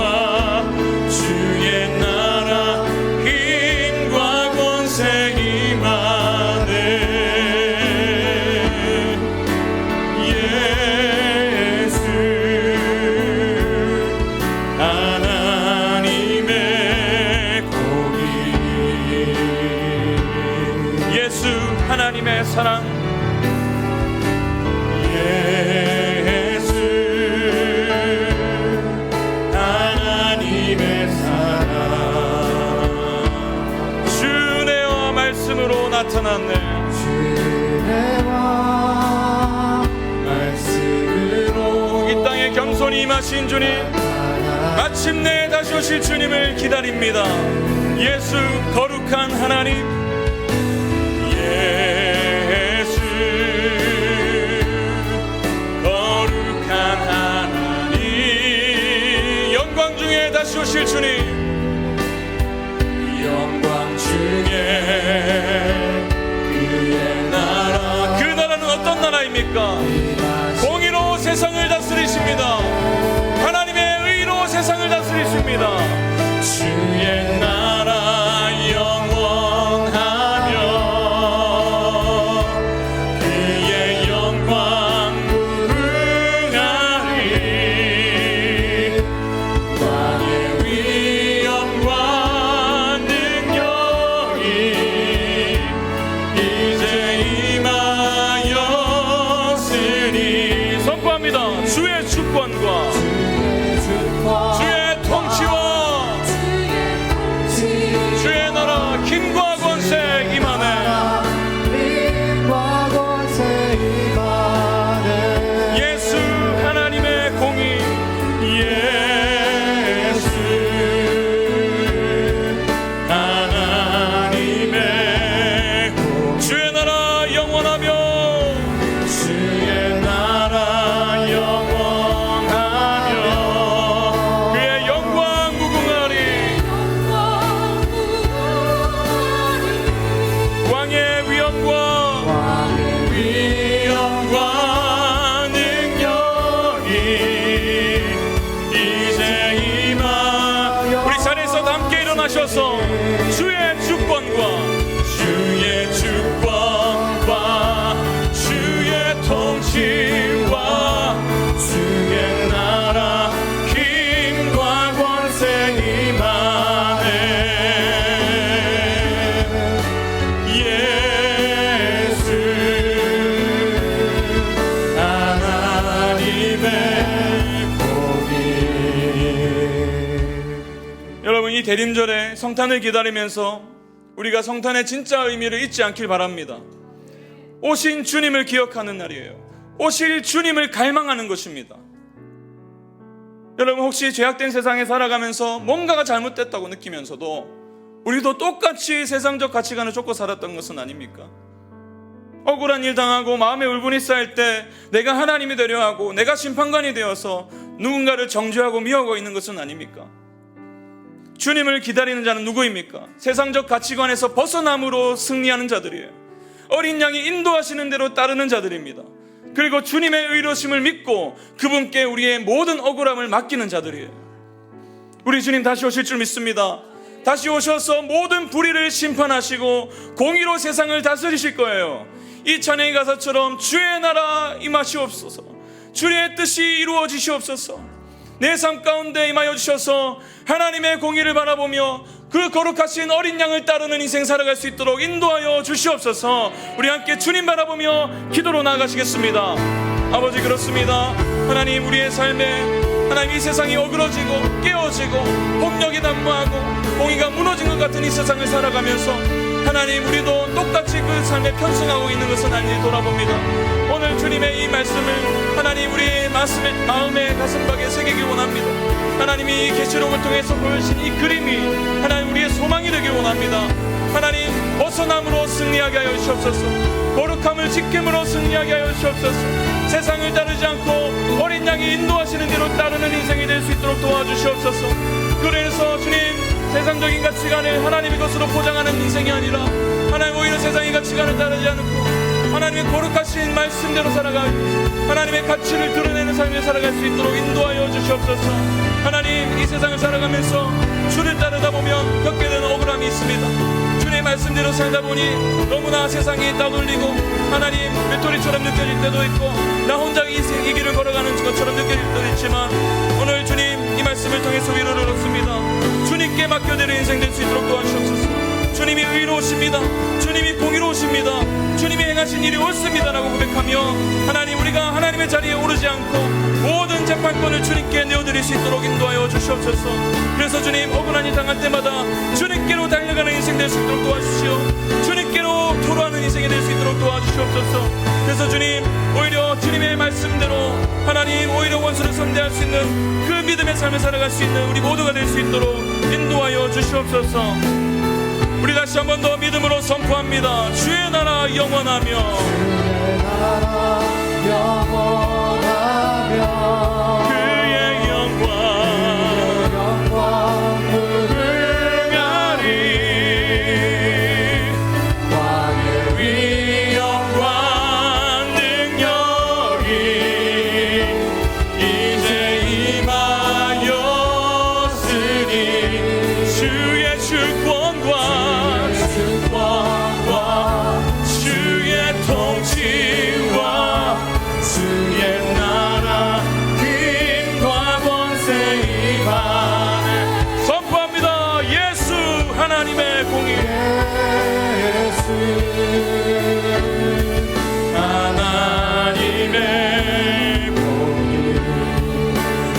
주의 나라 힘과 권세 임하네. 예수 하나님의 공의, 예수 하나님의 사랑, 예수 하나님의 사랑, 주내와 말씀으로 나타났네. 주내와 말씀으로 이 땅에 겸손히 임하신 주님, 마침내 다시 오실 주님을 기다립니다. 예수 거룩한 하나님, 예수 거룩한 하나님, 영광 중에 다시 오실 주님, 영광 중에 그의 나라, 그 나라는 어떤 나라입니까? 공의로 세상을 다스리십니다. 하나님의 의로 세상을 다스리십니다. 주의 나라 영원하며, 그의 영광 무궁하리. 왕의 위엄과 능력이 이제 임하였으니, 선포합니다. 주의 주권과 주의 통치와 주의 나라 힘과 권세 임하네. 예수 하나님의 공의, 예수 하나님의 공의, 주의 나라 영원하며, 주의 나라 영원하며, 그의 영광 무궁하리. 왕의 위엄과 능력이 이제 임하. 우리 자리에서 함께 일어나셔서 주의 주권과 주의 주권과 통치와 주의 나라 힘과 권세 임하네. 예수 하나님의 복이. 여러분, 이 대림절에 성탄을 기다리면서 우리가 성탄의 진짜 의미를 잊지 않길 바랍니다. 오신 주님을 기억하는 날이에요. 오실 주님을 갈망하는 것입니다. 여러분, 혹시 죄악된 세상에 살아가면서 뭔가가 잘못됐다고 느끼면서도 우리도 똑같이 세상적 가치관을 쫓고 살았던 것은 아닙니까? 억울한 일 당하고 마음에 울분이 쌓일 때 내가 하나님이 되려 하고 내가 심판관이 되어서 누군가를 정죄하고 미워하고 있는 것은 아닙니까? 주님을 기다리는 자는 누구입니까? 세상적 가치관에서 벗어남으로 승리하는 자들이에요. 어린 양이 인도하시는 대로 따르는 자들입니다. 그리고 주님의 의로심을 믿고 그분께 우리의 모든 억울함을 맡기는 자들이에요. 우리 주님 다시 오실 줄 믿습니다. 다시 오셔서 모든 불의를 심판하시고 공의로 세상을 다스리실 거예요. 이 찬양의 가사처럼 주의 나라 임하시옵소서, 주의 뜻이 이루어지시옵소서. 내 삶 가운데 임하여 주셔서 하나님의 공의를 바라보며 그 거룩하신 어린 양을 따르는 인생 살아갈 수 있도록 인도하여 주시옵소서. 우리 함께 주님 바라보며 기도로 나아가시겠습니다. 아버지, 그렇습니다. 하나님, 우리의 삶에 하나님 이 세상이 어그러지고 깨어지고 폭력이 난무하고 공의가 무너진 것 같은 이 세상을 살아가면서 하나님, 우리도 똑같이 그 삶에 편승하고 있는 것은 아닌지 돌아봅니다. 오늘 주님의 이 말씀을 하나님 우리의 마음에 가슴팍에 새기기 원합니다. 하나님이 이 계시록을 통해서 보여주신 이 그림이 하나님 우리의 소망이 되길 원합니다. 하나님, 벗어남으로 승리하게 하여 주시옵소서. 거룩함을 지킴으로 승리하게 하여 주시옵소서. 세상을 따르지 않고 어린 양이 인도하시는 대로 따르는 인생이 될 수 있도록 도와주시옵소서. 그래서 주님, 세상적인 가치관을 하나님의 것으로 포장하는 인생이 아니라 하나님 오히려 세상의 가치관을 따르지 않고 하나님의 거룩하신 말씀대로 살아가 하나님의 가치를 드러내는 삶을 살아갈 수 있도록 인도하여 주시옵소서. 하나님, 이 세상을 살아가면서 주를 따르다 보면 겪게 되는 억울함이 있습니다. 주의 말씀대로 살다 보니 너무나 세상이 따돌리고 하나님 외톨이처럼 느껴질 때도 있고 나 혼자 이 길을 걸어가는 것처럼 느껴질 때도 있지만 오늘 주님 이 말씀을 통해서 위로를 얻습니다. 주님께 맡겨드리는 인생 될 수 있도록 도와주시옵소서. 주님이 의로우십니다. 주님이 공의로우십니다. 주님이 행하신 일이 옳습니다라고 고백하며 하나님, 우리가 하나님의 자리에 오르지 않고 모든 재판권을 주님께 내어드릴 수 있도록 인도하여 주시옵소서. 그래서 주님, 억울한 일 당할 때마다 주님께로 달려가는 인생 될 수 있도록 도와주시오. 주님께로 토로하는 인생이 될 수 있도록 도와주시옵소서. 그래서 주님, 오히려 주님의 말씀대로 하나님 오히려 원수를 선대할 수 있는 그 믿음의 삶을 살아갈 수 있는 우리 모두가 될 수 있도록 인도하여 주시옵소서. 우리 다시 한 번 더 믿음으로 선포합니다. 주의 나라 영원하며, 주의 나라 영원하며 그의 영광 무궁하리. 왕의 위엄과 능력이 이제 임하였으니 주의 주권과 주의 통치와 주의 나라 힘과 권세 임하네. 선포합니다. 예수 하나님의 공의, 예수 하나님의 공의,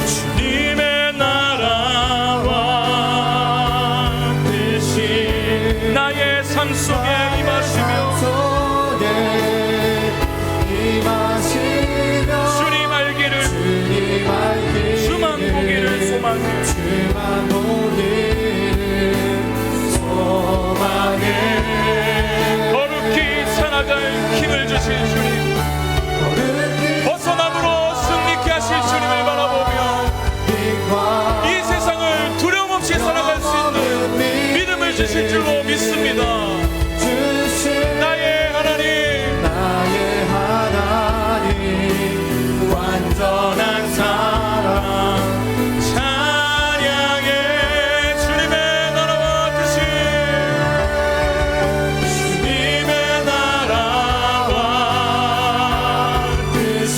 주님의 나라와 뜻이 나의 삶 속에 임하시며 주님 알기를 주만 보기를 소망해 거룩히 살아갈 힘을 주신 주님, 벗어남으로 승리케 하실 주님을 바라보며 이 세상을 두려움 없이 살아갈 수 있는 믿음을 주실 줄로 믿습니다. 나의 하나님 완전한 사랑 찬양해. 주님의 나라와 뜻이, 주님의 나라와 뜻이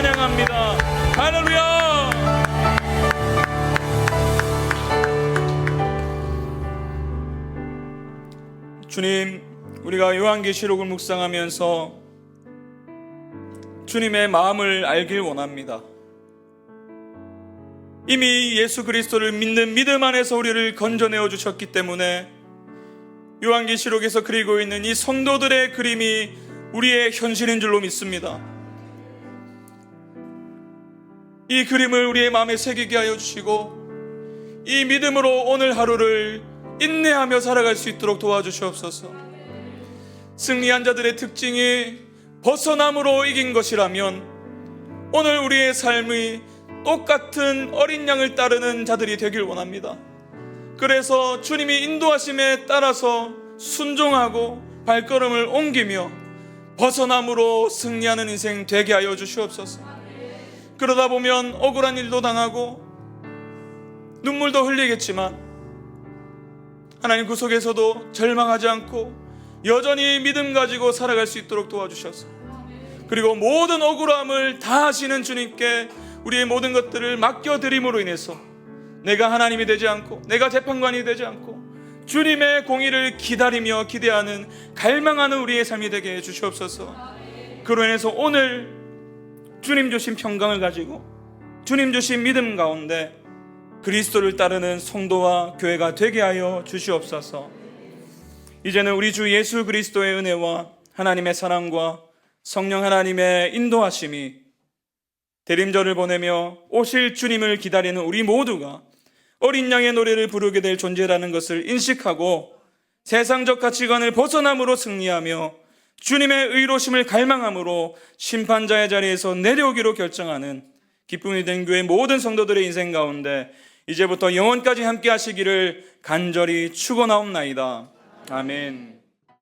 찬양합니다. 할렐루야. 주님, 우리가 요한계시록을 묵상하면서 주님의 마음을 알길 원합니다. 이미 예수 그리스도를 믿는 믿음 안에서 우리를 건져내어 주셨기 때문에 요한계시록에서 그리고 있는 이 성도들의 그림이 우리의 현실인 줄로 믿습니다. 이 그림을 우리의 마음에 새기게 하여 주시고 이 믿음으로 오늘 하루를 인내하며 살아갈 수 있도록 도와주시옵소서. 승리한 자들의 특징이 벗어남으로 이긴 것이라면 오늘 우리의 삶이 똑같은 어린 양을 따르는 자들이 되길 원합니다. 그래서 주님이 인도하심에 따라서 순종하고 발걸음을 옮기며 벗어남으로 승리하는 인생 되게 하여 주시옵소서. 그러다 보면 억울한 일도 당하고 눈물도 흘리겠지만 하나님 그 속에서도 절망하지 않고 여전히 믿음 가지고 살아갈 수 있도록 도와주셔서, 그리고 모든 억울함을 다 하시는 주님께 우리의 모든 것들을 맡겨드림으로 인해서 내가 하나님이 되지 않고 내가 재판관이 되지 않고 주님의 공의를 기다리며 기대하는 갈망하는 우리의 삶이 되게 해 주시옵소서. 그로 인해서 오늘 주님 주신 평강을 가지고 주님 주신 믿음 가운데 그리스도를 따르는 성도와 교회가 되게 하여 주시옵소서. 이제는 우리 주 예수 그리스도의 은혜와 하나님의 사랑과 성령 하나님의 인도하심이 대림절을 보내며 오실 주님을 기다리는 우리 모두가 어린 양의 노래를 부르게 될 존재라는 것을 인식하고 세상적 가치관을 벗어남으로 승리하며 주님의 의로심을 갈망함으로 심판자의 자리에서 내려오기로 결정하는 기쁨이 된 교회 모든 성도들의 인생 가운데 이제부터 영원까지 함께 하시기를 간절히 축원하옵나이다. 아멘.